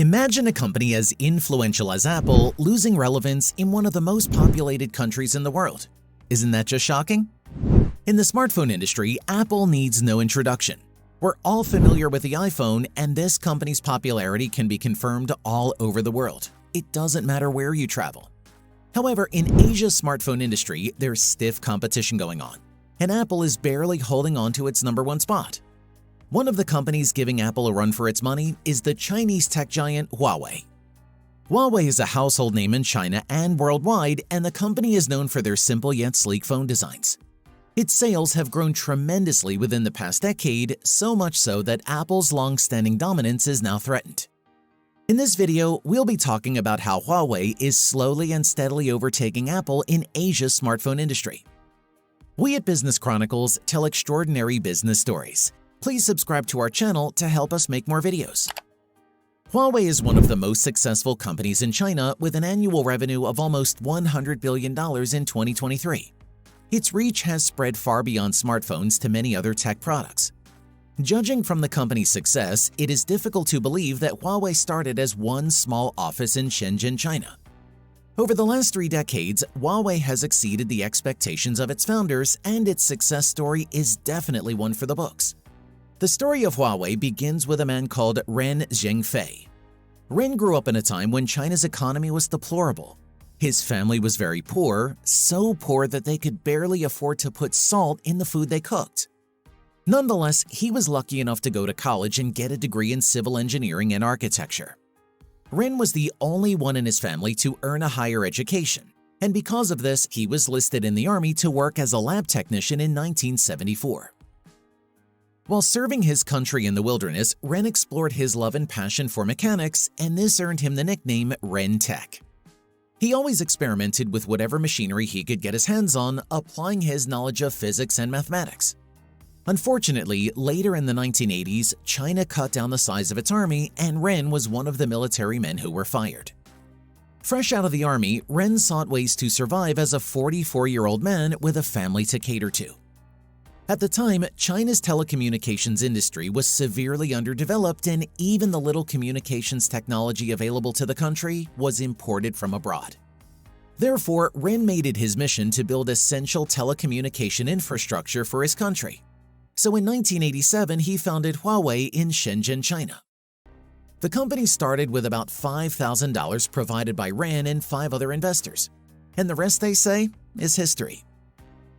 Imagine a company as influential as Apple losing relevance in one of the most populated countries in the world. Isn't that just shocking? In the smartphone industry, Apple needs no introduction. We're all familiar with the iPhone, and this company's popularity can be confirmed all over the world. It doesn't matter where you travel. However, in Asia's smartphone industry, there's stiff competition going on, and Apple is barely holding on to its #1 spot. One of the companies giving Apple a run for its money is the Chinese tech giant Huawei. Huawei is a household name in China and worldwide, and the company is known for their simple yet sleek phone designs. Its sales have grown tremendously within the past decade, so much so that Apple's long-standing dominance is now threatened. In this video, we'll be talking about how Huawei is slowly and steadily overtaking Apple in Asia's smartphone industry. We at Business Chronicles tell extraordinary business stories. Please subscribe to our channel to help us make more videos. Huawei is one of the most successful companies in China with an annual revenue of almost $100 billion in 2023. Its reach has spread far beyond smartphones to many other tech products. Judging from the company's success, it is difficult to believe that Huawei started as one small office in Shenzhen, China. Over the last 3 decades, Huawei has exceeded the expectations of its founders, and its success story is definitely one for the books. The story of Huawei begins with a man called Ren Zhengfei. Ren grew up in a time when China's economy was deplorable. His family was very poor, so poor that they could barely afford to put salt in the food they cooked. Nonetheless, he was lucky enough to go to college and get a degree in civil engineering and architecture. Ren was the only one in his family to earn a higher education, and because of this, he was listed in the army to work as a lab technician in 1974. While serving his country in the wilderness, Ren explored his love and passion for mechanics, and this earned him the nickname Ren Tech. He always experimented with whatever machinery he could get his hands on, applying his knowledge of physics and mathematics. Unfortunately, later in the 1980s, China cut down the size of its army, and Ren was one of the military men who were fired. Fresh out of the army, Ren sought ways to survive as a 44-year-old man with a family to cater to. At the time, China's telecommunications industry was severely underdeveloped, and even the little communications technology available to the country was imported from abroad. Therefore, Ren made it his mission to build essential telecommunication infrastructure for his country. So in 1987, he founded Huawei in Shenzhen, China. The company started with about $5,000 provided by Ren and 5 other investors, and the rest, they say, is history.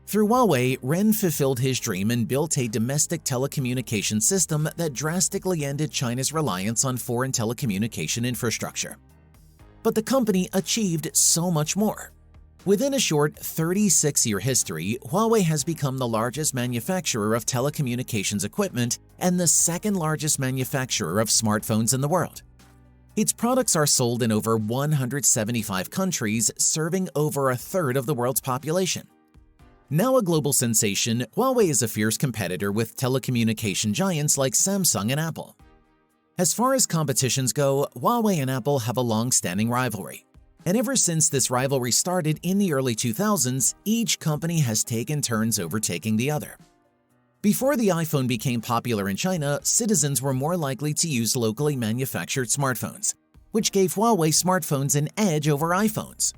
Through Huawei, Ren fulfilled his dream and built a domestic telecommunication system that drastically ended China's reliance on foreign telecommunication infrastructure. But the company achieved so much more. Within a short 36-year history, Huawei has become the largest manufacturer of telecommunications equipment and the second largest manufacturer of smartphones in the world. Its products are sold in over 175 countries, serving over a third of the world's population. Now a global sensation, Huawei is a fierce competitor with telecommunication giants like Samsung and Apple. As far as competitions go, Huawei and Apple have a long-standing rivalry. And ever since this rivalry started in the early 2000s, each company has taken turns overtaking the other. Before the iPhone became popular in China, citizens were more likely to use locally manufactured smartphones, which gave Huawei smartphones an edge over iPhones.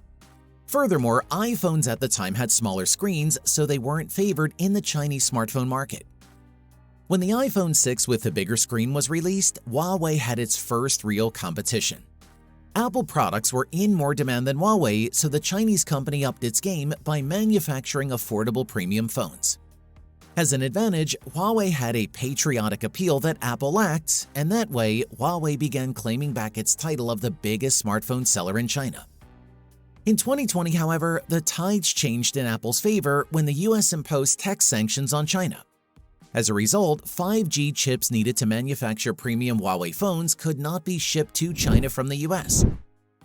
Furthermore, iPhones at the time had smaller screens, so they weren't favored in the Chinese smartphone market. When the iPhone 6 with the bigger screen was released, Huawei had its first real competition. Apple products were in more demand than Huawei, so the Chinese company upped its game by manufacturing affordable premium phones. As an advantage, Huawei had a patriotic appeal that Apple lacked, and that way, Huawei began claiming back its title of the biggest smartphone seller in China. In 2020, however, the tides changed in Apple's favor when the US imposed tech sanctions on China. As a result, 5G chips needed to manufacture premium Huawei phones could not be shipped to China from the US.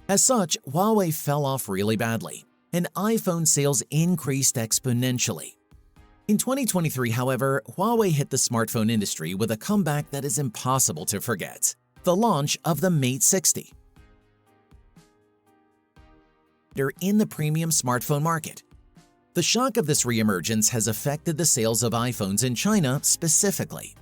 As such, Huawei fell off really badly, and iPhone sales increased exponentially. In 2023, however, Huawei hit the smartphone industry with a comeback that is impossible to forget: the launch of the Mate 60. In the premium smartphone market. The shock of this reemergence has affected the sales of iPhones in China specifically.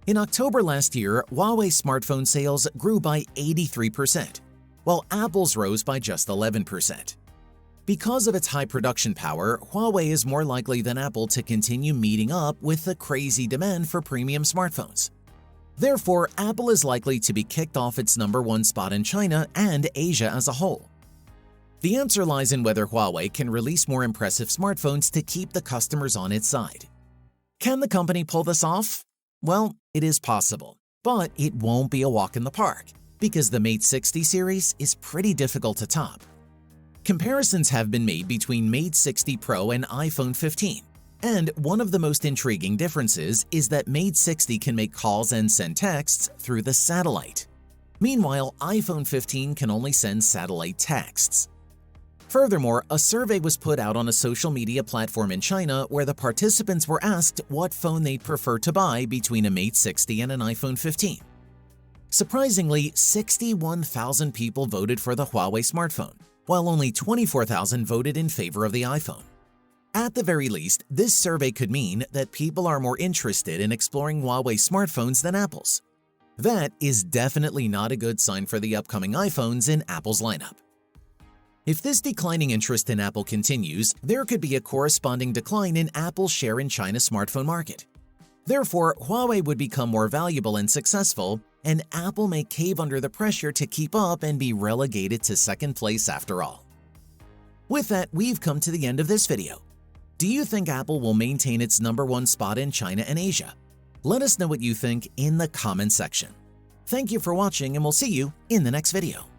In October last year, Huawei smartphone sales grew by 83%, while Apple's rose by just 11%. Because of its high production power, Huawei is more likely than Apple to continue meeting up with the crazy demand for premium smartphones. Therefore, Apple is likely to be kicked off its #1 spot in China and Asia as a whole. The answer lies in whether Huawei can release more impressive smartphones to keep the customers on its side. Can the company pull this off? Well, it is possible, but it won't be a walk in the park, because the Mate 60 series is pretty difficult to top. Comparisons have been made between Mate 60 Pro and iPhone 15, and one of the most intriguing differences is that Mate 60 can make calls and send texts through the satellite. Meanwhile, iPhone 15 can only send satellite texts. Furthermore, a survey was put out on a social media platform in China where the participants were asked what phone they'd prefer to buy between a Mate 60 and an iPhone 15. Surprisingly, 61,000 people voted for the Huawei smartphone, while only 24,000 voted in favor of the iPhone. At the very least, this survey could mean that people are more interested in exploring Huawei smartphones than Apple's. That is definitely not a good sign for the upcoming iPhones in Apple's lineup. If this declining interest in Apple continues, there could be a corresponding decline in Apple's share in China's smartphone market. Therefore, Huawei would become more valuable and successful, and Apple may cave under the pressure to keep up and be relegated to second place after all. With that, we've come to the end of this video. Do you think Apple will maintain its #1 spot in China and Asia? Let us know what you think in the comment section. Thank you for watching, and we'll see you in the next video.